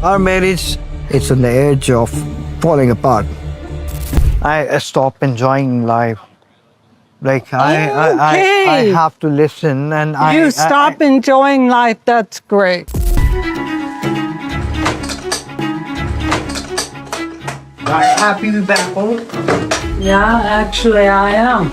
Our marriage is on the edge of falling apart. I stop enjoying life. Like I have to listen, and You stop enjoying life. That's great. Are you happy to be back home? Yeah, actually, I am.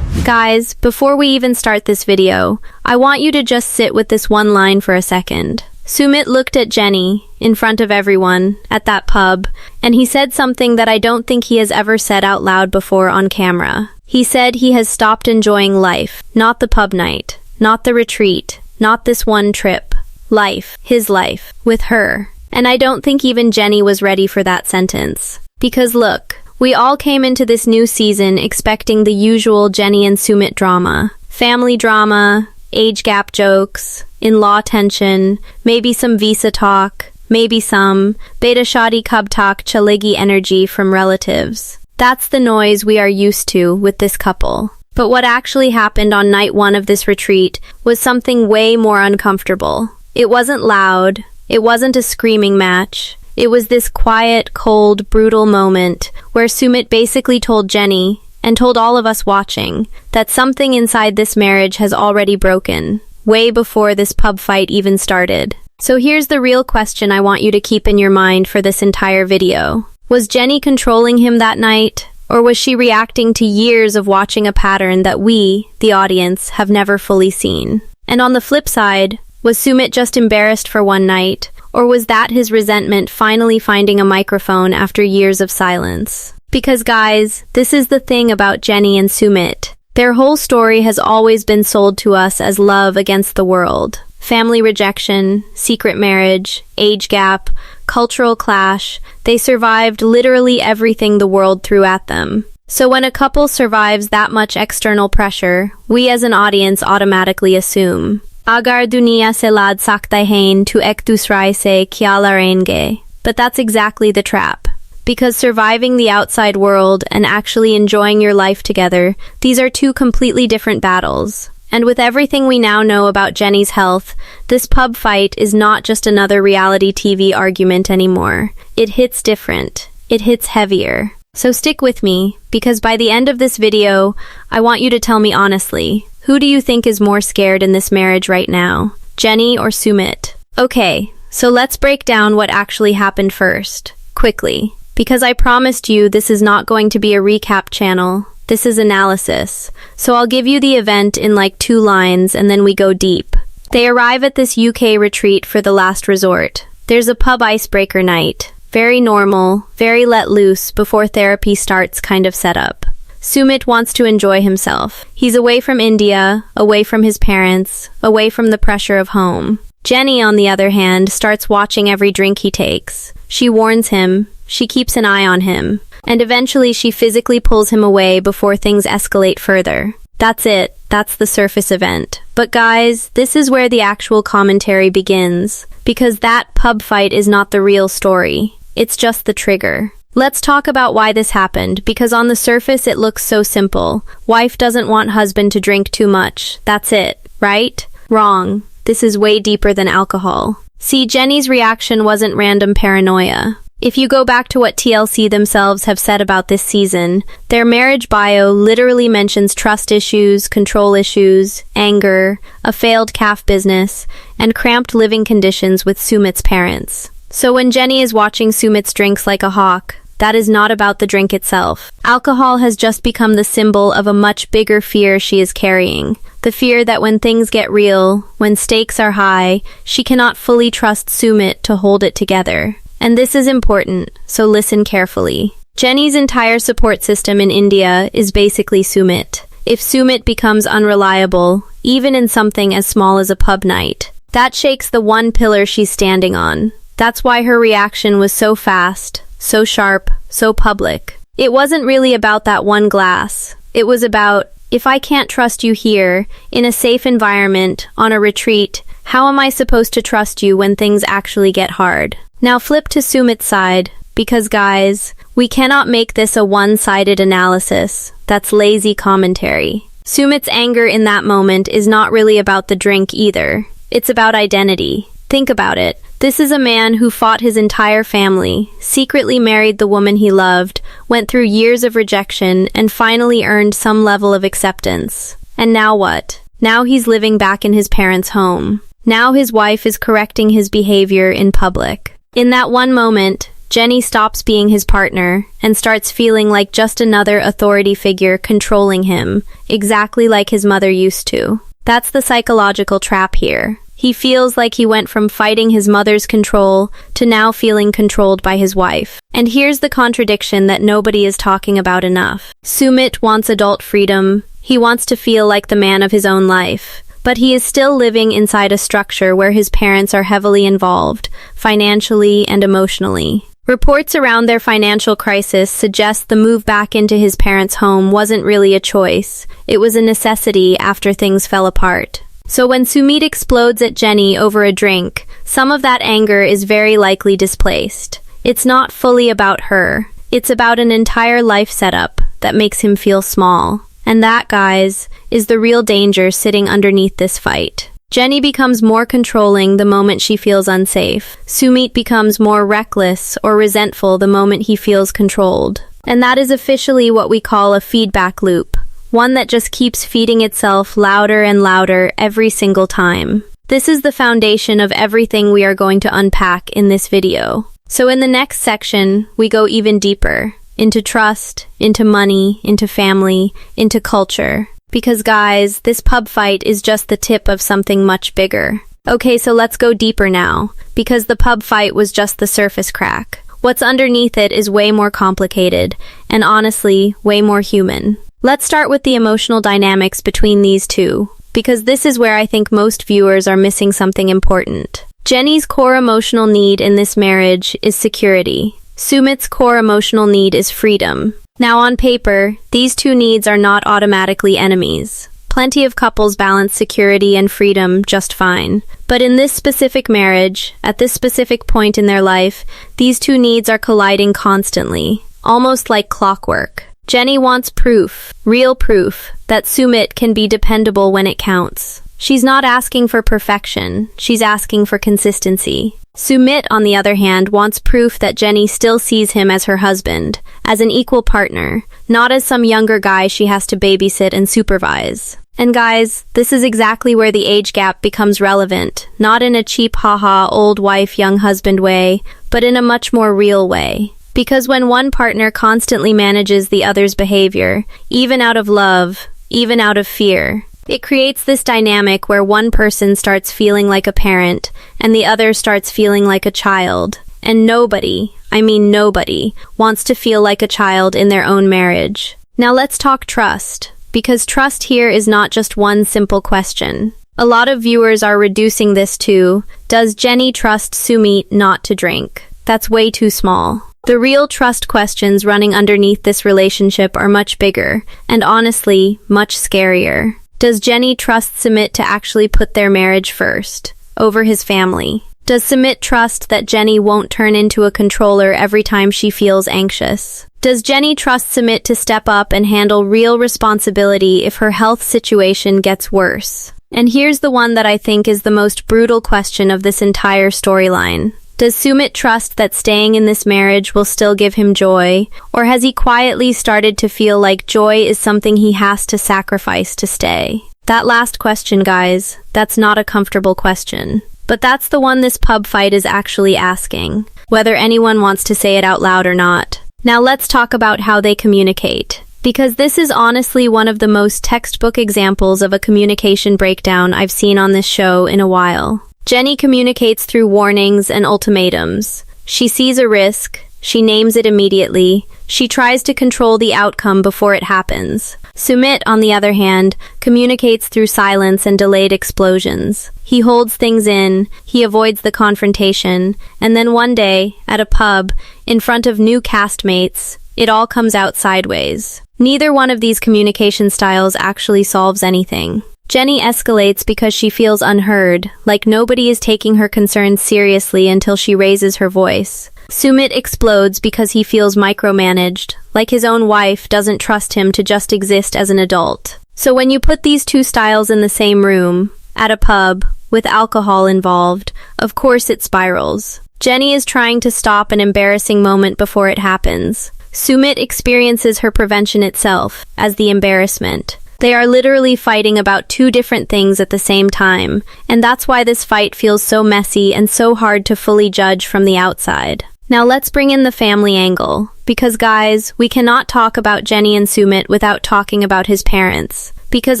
Guys, before we even start this video, I want you to just sit with this one line for a second. Sumit looked at Jenny, in front of everyone, at that pub, and he said something that I don't think he has ever said out loud before on camera. He said he has stopped enjoying life, not the pub night, not the retreat, not this one trip. Life, his life, with her. And I don't think even Jenny was ready for that sentence. Because look, we all came into this new season expecting the usual Jenny and Sumit drama. Family drama, age gap jokes, in-law tension, maybe some visa talk, maybe some beta shadi kub talk chaligi energy from relatives. That's the noise we are used to with this couple. But what actually happened on night one of this retreat was something way more uncomfortable. It wasn't loud. It wasn't a screaming match. It was this quiet, cold, brutal moment where Sumit basically told Jenny, and told all of us watching, that something inside this marriage has already broken, way before this pub fight even started. So here's the real question I want you to keep in your mind for this entire video. Was Jenny controlling him that night? Or was she reacting to years of watching a pattern that we, the audience, have never fully seen? And on the flip side, was Sumit just embarrassed for one night? Or was that his resentment finally finding a microphone after years of silence? Because guys, this is the thing about Jenny and Sumit. Their whole story has always been sold to us as love against the world. Family rejection, secret marriage, age gap, cultural clash. They survived literally everything the world threw at them. So when a couple survives that much external pressure, we as an audience automatically assume, Agar dunia se lad sakta hain tu ek dusrai se kya larenge. But that's exactly the trap. Because surviving the outside world and actually enjoying your life together, these are two completely different battles. And with everything we now know about Jenny's health, this pub fight is not just another reality TV argument anymore. It hits different. It hits heavier. So stick with me, because by the end of this video, I want you to tell me honestly, who do you think is more scared in this marriage right now? Jenny or Sumit? Okay, so let's break down what actually happened first, quickly. Because I promised you this is not going to be a recap channel. This is analysis. So I'll give you the event in like 2 lines and then we go deep. They arrive at this UK retreat for the last resort. There's a pub icebreaker night. Very normal, very let loose before therapy starts kind of setup. Sumit wants to enjoy himself. He's away from India, away from his parents, away from the pressure of home. Jenny, on the other hand, starts watching every drink he takes. She warns him. She keeps an eye on him, and eventually she physically pulls him away before things escalate further. That's it. That's the surface event. But guys, this is where the actual commentary begins, because that pub fight is not the real story. It's just the trigger. Let's talk about why this happened, because on the surface it looks so simple. Wife doesn't want husband to drink too much. That's it, right? Wrong. This is way deeper than alcohol. See, Jenny's reaction wasn't random paranoia. If you go back to what TLC themselves have said about this season, their marriage bio literally mentions trust issues, control issues, anger, a failed calf business, and cramped living conditions with Sumit's parents. So when Jenny is watching Sumit's drinks like a hawk, that is not about the drink itself. Alcohol has just become the symbol of a much bigger fear she is carrying. The fear that when things get real, when stakes are high, she cannot fully trust Sumit to hold it together. And this is important, so listen carefully. Jenny's entire support system in India is basically Sumit. If Sumit becomes unreliable, even in something as small as a pub night, that shakes the one pillar she's standing on. That's why her reaction was so fast, so sharp, so public. It wasn't really about that one glass. It was about, if I can't trust you here, in a safe environment, on a retreat, how am I supposed to trust you when things actually get hard? Now flip to Sumit's side, because guys, we cannot make this a one-sided analysis. That's lazy commentary. Sumit's anger in that moment is not really about the drink either. It's about identity. Think about it. This is a man who fought his entire family, secretly married the woman he loved, went through years of rejection, and finally earned some level of acceptance. And now what? Now he's living back in his parents' home. Now his wife is correcting his behavior in public. In that one moment, Jenny stops being his partner and starts feeling like just another authority figure controlling him, exactly like his mother used to. That's the psychological trap here. He feels like he went from fighting his mother's control to now feeling controlled by his wife. And here's the contradiction that nobody is talking about enough. Sumit wants adult freedom. He wants to feel like the man of his own life. But he is still living inside a structure where his parents are heavily involved, financially and emotionally. Reports around their financial crisis suggest the move back into his parents' home wasn't really a choice. It was a necessity after things fell apart. So when Sumit explodes at Jenny over a drink, some of that anger is very likely displaced. It's not fully about her. It's about an entire life setup that makes him feel small. And that, guys, is the real danger sitting underneath this fight. Jenny becomes more controlling the moment she feels unsafe. Sumit becomes more reckless or resentful the moment he feels controlled. And that is officially what we call a feedback loop. One that just keeps feeding itself louder and louder every single time. This is the foundation of everything we are going to unpack in this video. So in the next section, we go even deeper. Into trust, into money, into family, into culture. Because guys, this pub fight is just the tip of something much bigger. Okay, so let's go deeper now. Because the pub fight was just the surface crack. What's underneath it is way more complicated, and honestly, way more human. Let's start with the emotional dynamics between these two, because this is where I think most viewers are missing something important. Jenny's core emotional need in this marriage is security. Sumit's core emotional need is freedom. Now on paper, these two needs are not automatically enemies. Plenty of couples balance security and freedom just fine. But in this specific marriage, at this specific point in their life, these two needs are colliding constantly, almost like clockwork. Jenny wants proof, real proof, that Sumit can be dependable when it counts. She's not asking for perfection, she's asking for consistency. Sumit, on the other hand, wants proof that Jenny still sees him as her husband, as an equal partner, not as some younger guy she has to babysit and supervise. And guys, this is exactly where the age gap becomes relevant, not in a cheap haha old wife young husband way, but in a much more real way. Because when one partner constantly manages the other's behavior, even out of love, even out of fear, it creates this dynamic where one person starts feeling like a parent and the other starts feeling like a child. And nobody, I mean nobody, wants to feel like a child in their own marriage. Now let's talk trust, because trust here is not just one simple question. A lot of viewers are reducing this to, does Jenny trust Sumit not to drink? That's way too small. The real trust questions running underneath this relationship are much bigger, and honestly, much scarier. Does Jenny trust Sumit to actually put their marriage first, over his family? Does Sumit trust that Jenny won't turn into a controller every time she feels anxious? Does Jenny trust Sumit to step up and handle real responsibility if her health situation gets worse? And here's the one that I think is the most brutal question of this entire storyline. Does Sumit trust that staying in this marriage will still give him joy, or has he quietly started to feel like joy is something he has to sacrifice to stay? That last question, guys, that's not a comfortable question. But that's the one this pub fight is actually asking, whether anyone wants to say it out loud or not. Now let's talk about how they communicate. Because this is honestly one of the most textbook examples of a communication breakdown I've seen on this show in a while. Jenny communicates through warnings and ultimatums. She sees a risk, she names it immediately, she tries to control the outcome before it happens. Sumit, on the other hand, communicates through silence and delayed explosions. He holds things in, he avoids the confrontation, and then one day, at a pub, in front of new castmates, it all comes out sideways. Neither one of these communication styles actually solves anything. Jenny escalates because she feels unheard, like nobody is taking her concerns seriously until she raises her voice. Sumit explodes because he feels micromanaged, like his own wife doesn't trust him to just exist as an adult. So when you put these two styles in the same room, at a pub, with alcohol involved, of course it spirals. Jenny is trying to stop an embarrassing moment before it happens. Sumit experiences her prevention itself as the embarrassment. They are literally fighting about two different things at the same time, and that's why this fight feels so messy and so hard to fully judge from the outside. Now let's bring in the family angle, because guys, we cannot talk about Jenny and Sumit without talking about his parents. Because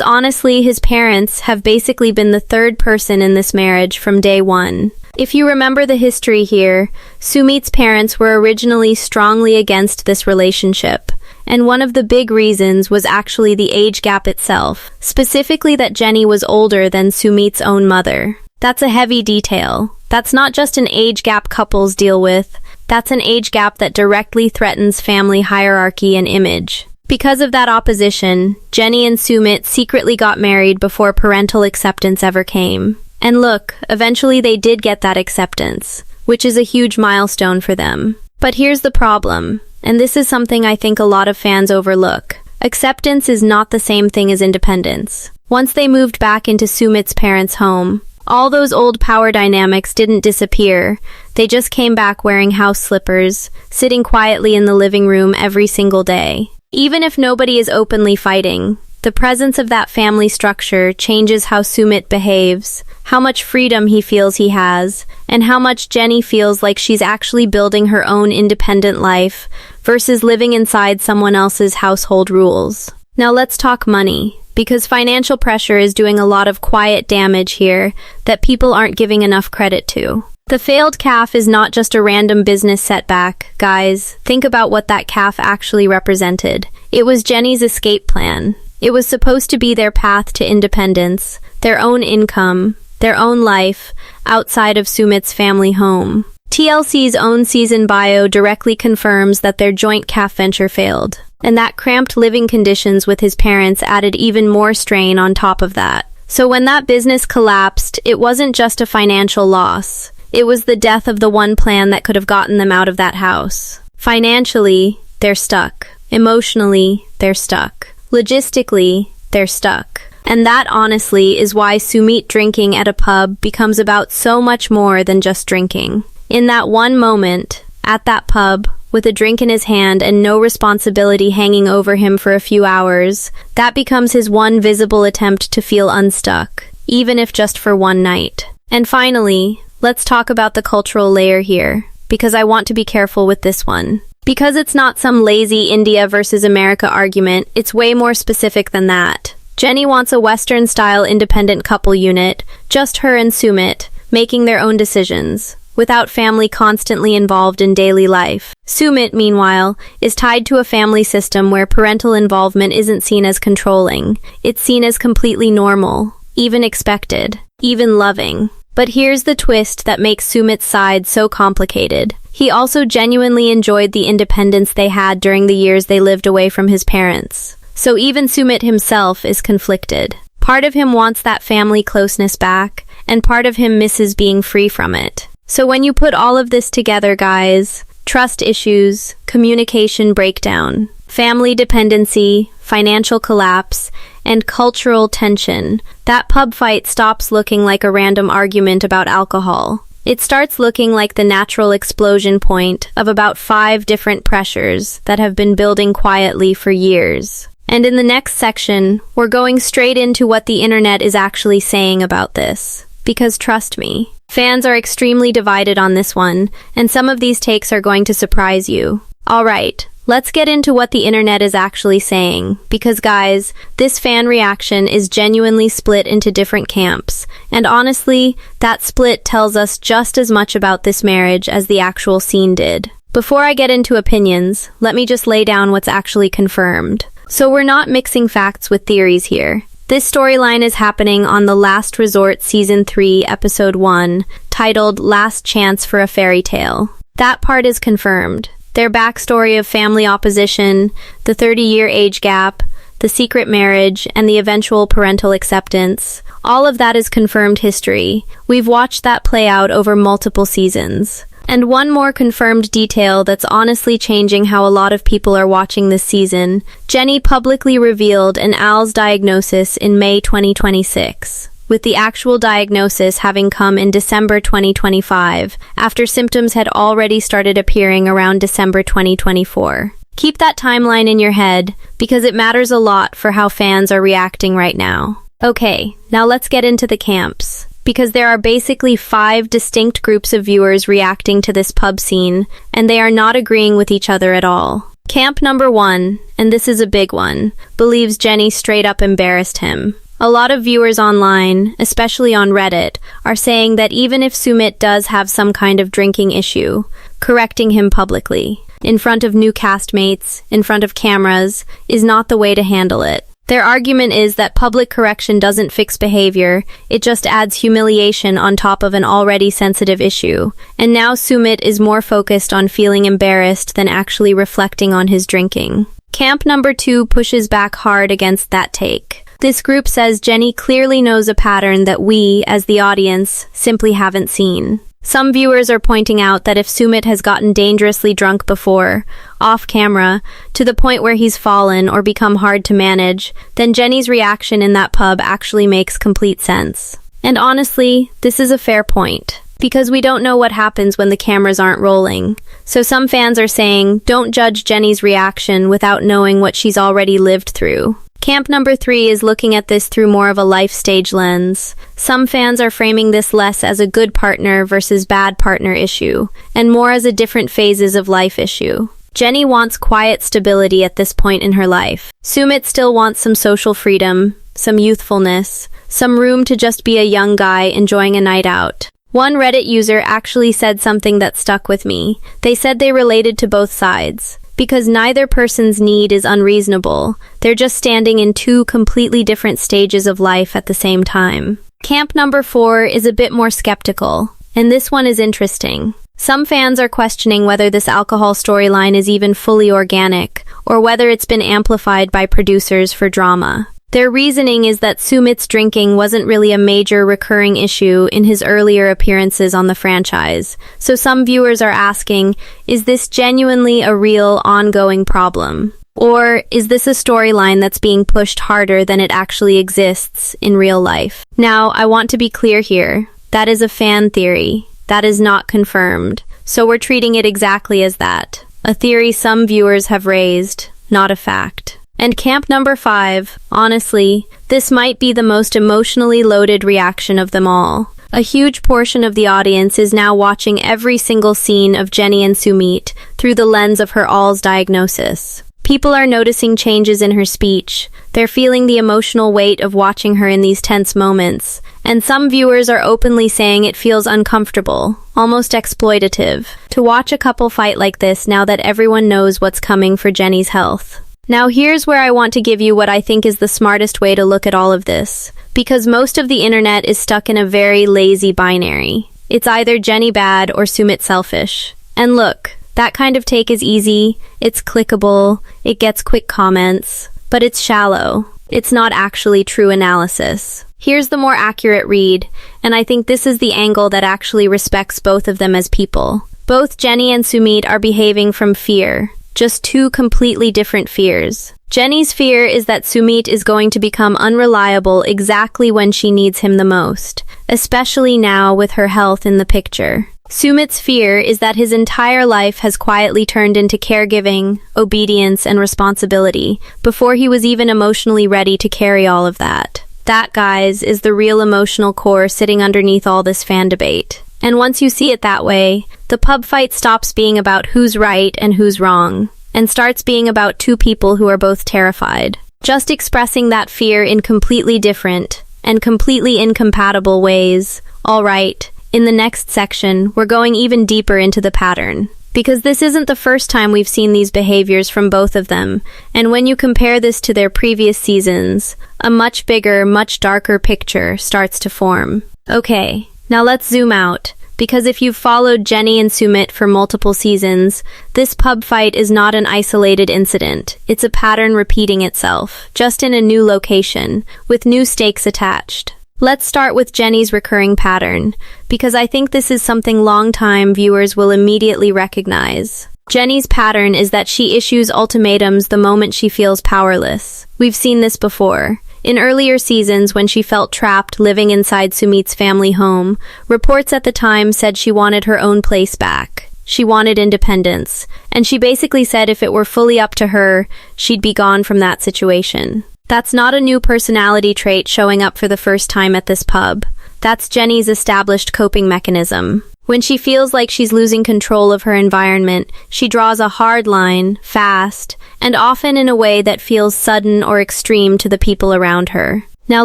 honestly, his parents have basically been the third person in this marriage from day one. If you remember the history here, Sumit's parents were originally strongly against this relationship. And one of the big reasons was actually the age gap itself, specifically that Jenny was older than Sumit's own mother. That's a heavy detail. That's not just an age gap couples deal with, that's an age gap that directly threatens family hierarchy and image. Because of that opposition, Jenny and Sumit secretly got married before parental acceptance ever came. And look, eventually they did get that acceptance, which is a huge milestone for them. But here's the problem. And this is something I think a lot of fans overlook. Acceptance is not the same thing as independence. Once they moved back into Sumit's parents' home, all those old power dynamics didn't disappear. They just came back wearing house slippers, sitting quietly in the living room every single day. Even if nobody is openly fighting, the presence of that family structure changes how Sumit behaves, how much freedom he feels he has, and how much Jenny feels like she's actually building her own independent life versus living inside someone else's household rules. Now let's talk money, because financial pressure is doing a lot of quiet damage here that people aren't giving enough credit to. The failed calf is not just a random business setback, guys. Think about what that calf actually represented. It was Jenny's escape plan. It was supposed to be their path to independence, their own income, their own life, outside of Sumit's family home. TLC's own season bio directly confirms that their joint calf venture failed, and that cramped living conditions with his parents added even more strain on top of that. So when that business collapsed, it wasn't just a financial loss. It was the death of the one plan that could have gotten them out of that house. Financially, they're stuck. Emotionally, they're stuck. Logistically, they're stuck. And that honestly is why Sumit drinking at a pub becomes about so much more than just drinking. In that one moment, at that pub, with a drink in his hand and no responsibility hanging over him for a few hours, that becomes his one visible attempt to feel unstuck, even if just for one night. And finally, let's talk about the cultural layer here, because I want to be careful with this one. Because it's not some lazy India versus America argument, it's way more specific than that. Jenny wants a Western-style independent couple unit, just her and Sumit, making their own decisions, without family constantly involved in daily life. Sumit, meanwhile, is tied to a family system where parental involvement isn't seen as controlling. It's seen as completely normal, even expected, even loving. But here's the twist that makes Sumit's side so complicated. He also genuinely enjoyed the independence they had during the years they lived away from his parents. So even Sumit himself is conflicted. Part of him wants that family closeness back, and part of him misses being free from it. So when you put all of this together, guys, trust issues, communication breakdown, family dependency, financial collapse, and cultural tension, that pub fight stops looking like a random argument about alcohol. It starts looking like the natural explosion point of about 5 different pressures that have been building quietly for years. And in the next section, we're going straight into what the internet is actually saying about this. Because trust me, fans are extremely divided on this one, and some of these takes are going to surprise you. Alright, let's get into what the internet is actually saying, because guys, this fan reaction is genuinely split into different camps, and honestly, that split tells us just as much about this marriage as the actual scene did. Before I get into opinions, let me just lay down what's actually confirmed. So we're not mixing facts with theories here. This storyline is happening on The Last Resort Season 3, Episode 1, titled Last Chance for a Fairy Tale. That part is confirmed. Their backstory of family opposition, the 30-year age gap, the secret marriage, and the eventual parental acceptance, all of that is confirmed history. We've watched that play out over multiple seasons. And one more confirmed detail that's honestly changing how a lot of people are watching this season, Jenny publicly revealed an ALS diagnosis in May 2026. with the actual diagnosis having come in December 2025, after symptoms had already started appearing around December 2024. Keep that timeline in your head, because it matters a lot for how fans are reacting right now. Okay, now let's get into the camps, because there are basically 5 distinct groups of viewers reacting to this pub scene, and they are not agreeing with each other at all. Camp number 1, and this is a big one, believes Jenny straight up embarrassed him. A lot of viewers online, especially on Reddit, are saying that even if Sumit does have some kind of drinking issue, correcting him publicly, in front of new castmates, in front of cameras, is not the way to handle it. Their argument is that public correction doesn't fix behavior, it just adds humiliation on top of an already sensitive issue. And now Sumit is more focused on feeling embarrassed than actually reflecting on his drinking. Camp number 2 pushes back hard against that take. This group says Jenny clearly knows a pattern that we, as the audience, simply haven't seen. Some viewers are pointing out that if Sumit has gotten dangerously drunk before, off camera, to the point where he's fallen or become hard to manage, then Jenny's reaction in that pub actually makes complete sense. And honestly, this is a fair point, because we don't know what happens when the cameras aren't rolling. So some fans are saying, don't judge Jenny's reaction without knowing what she's already lived through. Camp number 3 is looking at this through more of a life stage lens. Some fans are framing this less as a good partner versus bad partner issue, and more as a different phases of life issue. Jenny wants quiet stability at this point in her life. Sumit still wants some social freedom, some youthfulness, some room to just be a young guy enjoying a night out. One Reddit user actually said something that stuck with me. They said they related to both sides. Because neither person's need is unreasonable, they're just standing in 2 completely different stages of life at the same time. Camp number 4 is a bit more skeptical, and this one is interesting. Some fans are questioning whether this alcohol storyline is even fully organic, or whether it's been amplified by producers for drama. Their reasoning is that Sumit's drinking wasn't really a major recurring issue in his earlier appearances on the franchise, so some viewers are asking, is this genuinely a real, ongoing problem? Or is this a storyline that's being pushed harder than it actually exists in real life? Now, I want to be clear here. That is a fan theory. That is not confirmed. So we're treating it exactly as that. A theory some viewers have raised, not a fact. And camp number 5, honestly, this might be the most emotionally loaded reaction of them all. A huge portion of the audience is now watching every single scene of Jenny and Sumit through the lens of her all's diagnosis. People are noticing changes in her speech. They're feeling the emotional weight of watching her in these tense moments. And some viewers are openly saying it feels uncomfortable, almost exploitative, to watch a couple fight like this now that everyone knows what's coming for Jenny's health. Now here's where I want to give you what I think is the smartest way to look at all of this, because most of the internet is stuck in a very lazy binary. It's either Jenny bad or Sumit selfish. And look, that kind of take is easy, it's clickable, it gets quick comments, but it's shallow. It's not actually true analysis. Here's the more accurate read, and I think this is the angle that actually respects both of them as people. Both Jenny and Sumit are behaving from fear. Just 2 completely different fears. Jenny's fear is that Sumit is going to become unreliable exactly when she needs him the most, especially now with her health in the picture. Sumit's fear is that his entire life has quietly turned into caregiving, obedience, and responsibility before he was even emotionally ready to carry all of that. That, guys, is the real emotional core sitting underneath all this fan debate. And once you see it that way, the pub fight stops being about who's right and who's wrong, and starts being about 2 people who are both terrified, just expressing that fear in completely different and completely incompatible ways. All right, in the next section, we're going even deeper into the pattern, because this isn't the first time we've seen these behaviors from both of them, and when you compare this to their previous seasons, a much bigger, much darker picture starts to form. Okay. Now let's zoom out, because if you've followed Jenny and Sumit for multiple seasons, this pub fight is not an isolated incident. It's a pattern repeating itself, just in a new location, with new stakes attached. Let's start with Jenny's recurring pattern, because I think this is something long-time viewers will immediately recognize. Jenny's pattern is that she issues ultimatums the moment she feels powerless. We've seen this before. In earlier seasons, when she felt trapped living inside Sumit's family home, reports at the time said she wanted her own place back. She wanted independence, and she basically said if it were fully up to her, she'd be gone from that situation. That's not a new personality trait showing up for the first time at this pub. That's Jenny's established coping mechanism. When she feels like she's losing control of her environment, she draws a hard line, fast, and often in a way that feels sudden or extreme to the people around her. Now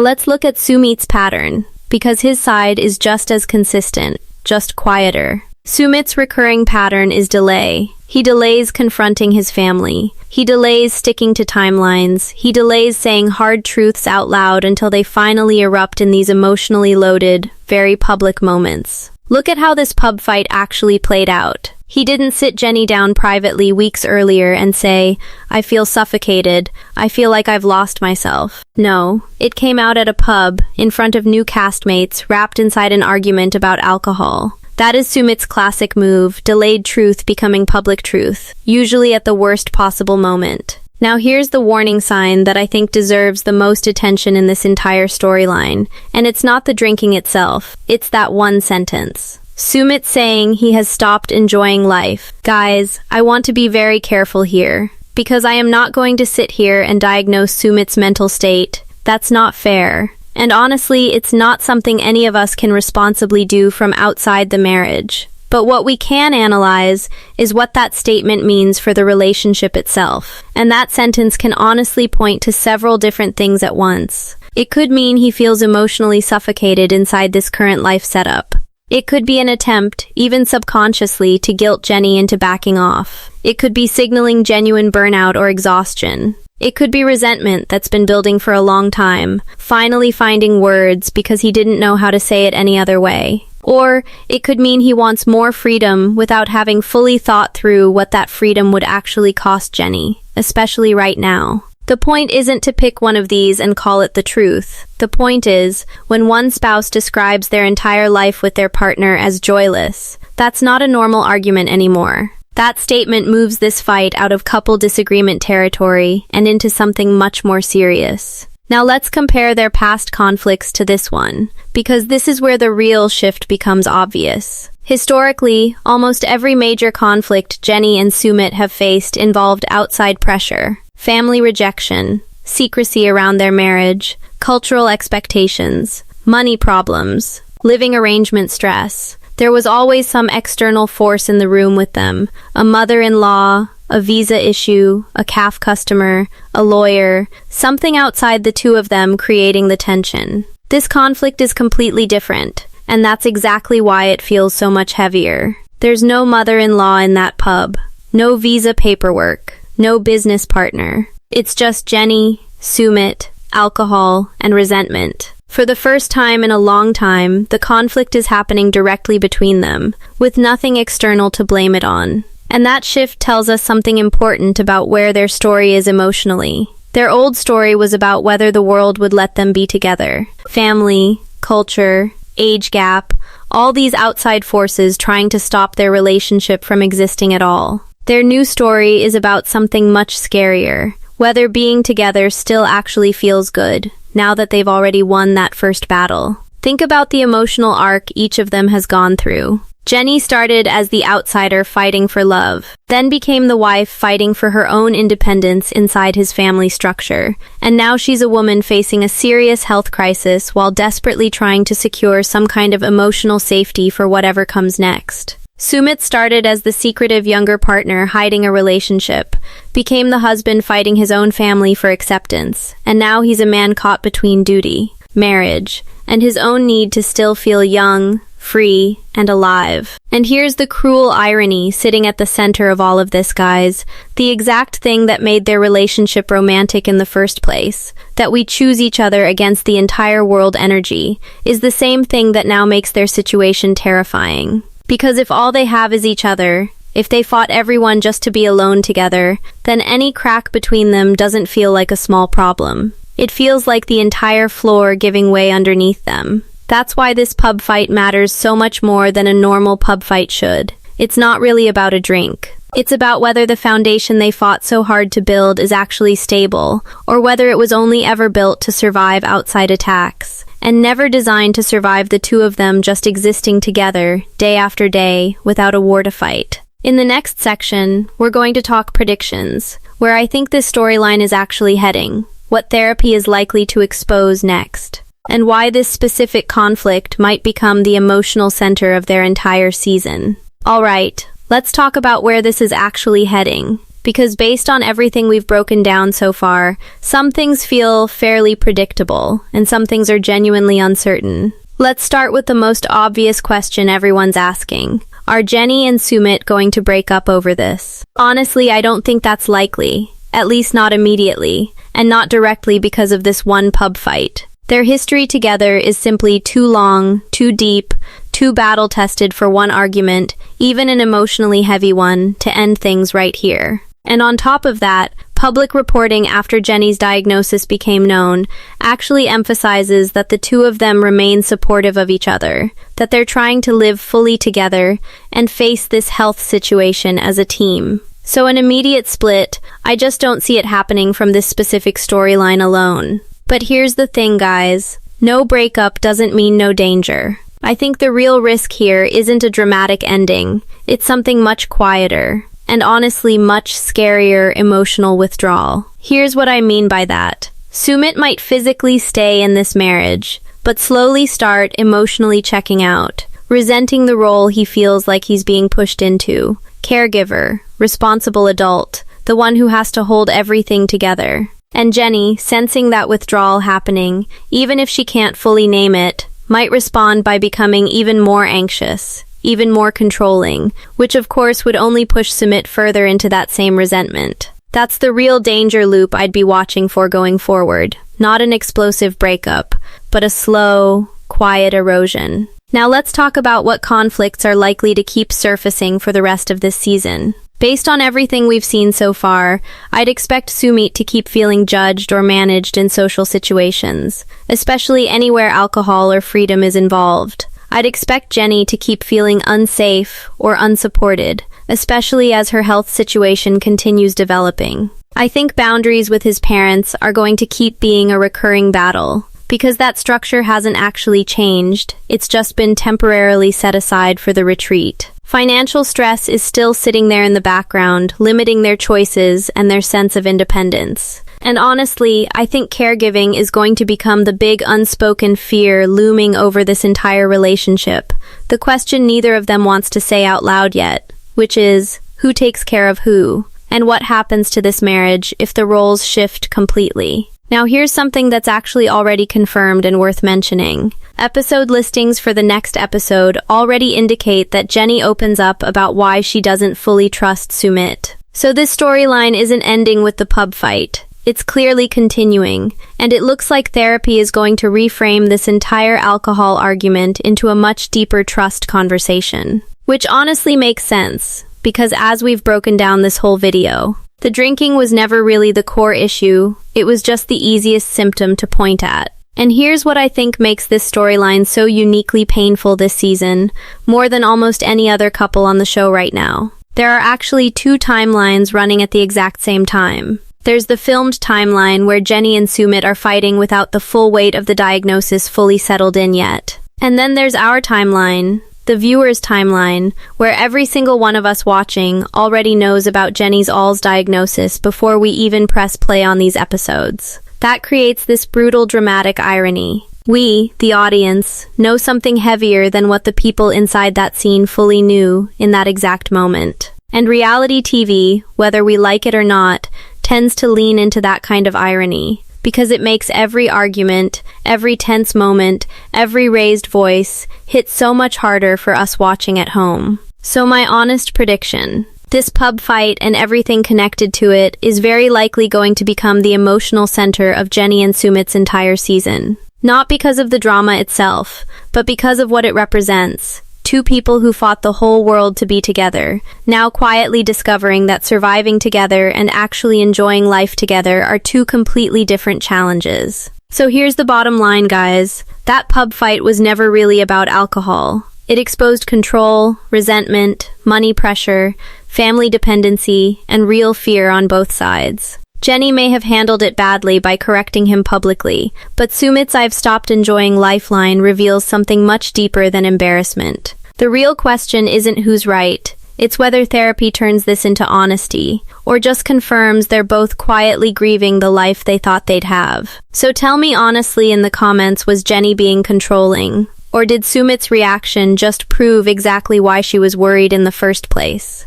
let's look at Sumit's pattern, because his side is just as consistent, just quieter. Sumit's recurring pattern is delay. He delays confronting his family. He delays sticking to timelines. He delays saying hard truths out loud until they finally erupt in these emotionally loaded, very public moments. Look at how this pub fight actually played out. He didn't sit Jenny down privately weeks earlier and say, "I feel suffocated. I feel like I've lost myself." No, it came out at a pub, in front of new castmates, wrapped inside an argument about alcohol. That is Sumit's classic move, delayed truth becoming public truth, usually at the worst possible moment. Now here's the warning sign that I think deserves the most attention in this entire storyline, and it's not the drinking itself, it's that one sentence. Sumit saying he has stopped enjoying life. Guys, I want to be very careful here, because I am not going to sit here and diagnose Sumit's mental state. That's not fair. And honestly, it's not something any of us can responsibly do from outside the marriage. But what we can analyze is what that statement means for the relationship itself. And that sentence can honestly point to several different things at once. It could mean he feels emotionally suffocated inside this current life setup. It could be an attempt, even subconsciously, to guilt Jenny into backing off. It could be signaling genuine burnout or exhaustion. It could be resentment that's been building for a long time, finally finding words because he didn't know how to say it any other way. Or it could mean he wants more freedom without having fully thought through what that freedom would actually cost Jenny, especially right now. The point isn't to pick one of these and call it the truth. The point is, when one spouse describes their entire life with their partner as joyless, that's not a normal argument anymore. That statement moves this fight out of couple disagreement territory and into something much more serious. Now let's compare their past conflicts to this one, because this is where the real shift becomes obvious. Historically, almost every major conflict Jenny and Sumit have faced involved outside pressure, family rejection, secrecy around their marriage, cultural expectations, money problems, living arrangement stress. There was always some external force in the room with them, a mother-in-law, a visa issue, a CAF customer, a lawyer, something outside the two of them creating the tension. This conflict is completely different, and that's exactly why it feels so much heavier. There's no mother-in-law in that pub, no visa paperwork, no business partner. It's just Jenny, Sumit, alcohol, and resentment. For the first time in a long time, the conflict is happening directly between them, with nothing external to blame it on. And that shift tells us something important about where their story is emotionally. Their old story was about whether the world would let them be together. Family, culture, age gap, all these outside forces trying to stop their relationship from existing at all. Their new story is about something much scarier, whether being together still actually feels good, now that they've already won that first battle. Think about the emotional arc each of them has gone through. Jenny started as the outsider fighting for love, then became the wife fighting for her own independence inside his family structure, and now she's a woman facing a serious health crisis while desperately trying to secure some kind of emotional safety for whatever comes next. Sumit started as the secretive younger partner hiding a relationship, became the husband fighting his own family for acceptance, and now he's a man caught between duty, marriage, and his own need to still feel young, free, and alive. And here's the cruel irony sitting at the center of all of this, guys. The exact thing that made their relationship romantic in the first place, that we choose each other against the entire world energy, is the same thing that now makes their situation terrifying. Because if all they have is each other, if they fought everyone just to be alone together, then any crack between them doesn't feel like a small problem. It feels like the entire floor giving way underneath them. That's why this pub fight matters so much more than a normal pub fight should. It's not really about a drink. It's about whether the foundation they fought so hard to build is actually stable, or whether it was only ever built to survive outside attacks, and never designed to survive the two of them just existing together, day after day, without a war to fight. In the next section, we're going to talk predictions, where I think this storyline is actually heading, what therapy is likely to expose next, and why this specific conflict might become the emotional center of their entire season. Alright, let's talk about where this is actually heading, because based on everything we've broken down so far, some things feel fairly predictable, and some things are genuinely uncertain. Let's start with the most obvious question everyone's asking. Are Jenny and Sumit going to break up over this? Honestly, I don't think that's likely, at least not immediately, and not directly because of this one pub fight. Their history together is simply too long, too deep, too battle-tested for one argument, even an emotionally heavy one, to end things right here. And on top of that, public reporting after Jenny's diagnosis became known actually emphasizes that the two of them remain supportive of each other, that they're trying to live fully together and face this health situation as a team. So an immediate split, I just don't see it happening from this specific storyline alone. But here's the thing, guys. No breakup doesn't mean no danger. I think the real risk here isn't a dramatic ending. It's something much quieter, and honestly much scarier emotional withdrawal. Here's what I mean by that. Sumit might physically stay in this marriage, but slowly start emotionally checking out, resenting the role he feels like he's being pushed into. Caregiver, responsible adult, the one who has to hold everything together. And Jenny, sensing that withdrawal happening, even if she can't fully name it, might respond by becoming even more anxious, even more controlling, which of course would only push Sumit further into that same resentment. That's the real danger loop I'd be watching for going forward. Not an explosive breakup, but a slow, quiet erosion. Now let's talk about what conflicts are likely to keep surfacing for the rest of this season. Based on everything we've seen so far, I'd expect Sumit to keep feeling judged or managed in social situations, especially anywhere alcohol or freedom is involved. I'd expect Jenny to keep feeling unsafe or unsupported, especially as her health situation continues developing. I think boundaries with his parents are going to keep being a recurring battle, because that structure hasn't actually changed, it's just been temporarily set aside for the retreat. Financial stress is still sitting there in the background, limiting their choices and their sense of independence. And honestly, I think caregiving is going to become the big unspoken fear looming over this entire relationship. The question neither of them wants to say out loud yet, which is, who takes care of who? And what happens to this marriage if the roles shift completely? Now here's something that's actually already confirmed and worth mentioning. Episode listings for the next episode already indicate that Jenny opens up about why she doesn't fully trust Sumit. So this storyline isn't ending with the pub fight. It's clearly continuing, and it looks like therapy is going to reframe this entire alcohol argument into a much deeper trust conversation. Which honestly makes sense, because as we've broken down this whole video, the drinking was never really the core issue, it was just the easiest symptom to point at. And here's what I think makes this storyline so uniquely painful this season, more than almost any other couple on the show right now. There are actually two timelines running at the exact same time. There's the filmed timeline where Jenny and Sumit are fighting without the full weight of the diagnosis fully settled in yet. And then there's our timeline, the viewer's timeline, where every single one of us watching already knows about Jenny's All's diagnosis before we even press play on these episodes. That creates this brutal dramatic irony. We, the audience, know something heavier than what the people inside that scene fully knew in that exact moment. And reality TV, whether we like it or not, tends to lean into that kind of irony, because it makes every argument, every tense moment, every raised voice hit so much harder for us watching at home. So my honest prediction: this pub fight and everything connected to it is very likely going to become the emotional center of Jenny and Sumit's entire season. Not because of the drama itself, but because of what it represents. Two people who fought the whole world to be together, now quietly discovering that surviving together and actually enjoying life together are two completely different challenges. So here's the bottom line, guys. That pub fight was never really about alcohol. It exposed control, resentment, money pressure, family dependency, and real fear on both sides. Jenny may have handled it badly by correcting him publicly, but Sumit's "I've stopped enjoying life" line reveals something much deeper than embarrassment. The real question isn't who's right, it's whether therapy turns this into honesty, or just confirms they're both quietly grieving the life they thought they'd have. So tell me honestly in the comments, was Jenny being controlling? Or did Sumit's reaction just prove exactly why she was worried in the first place?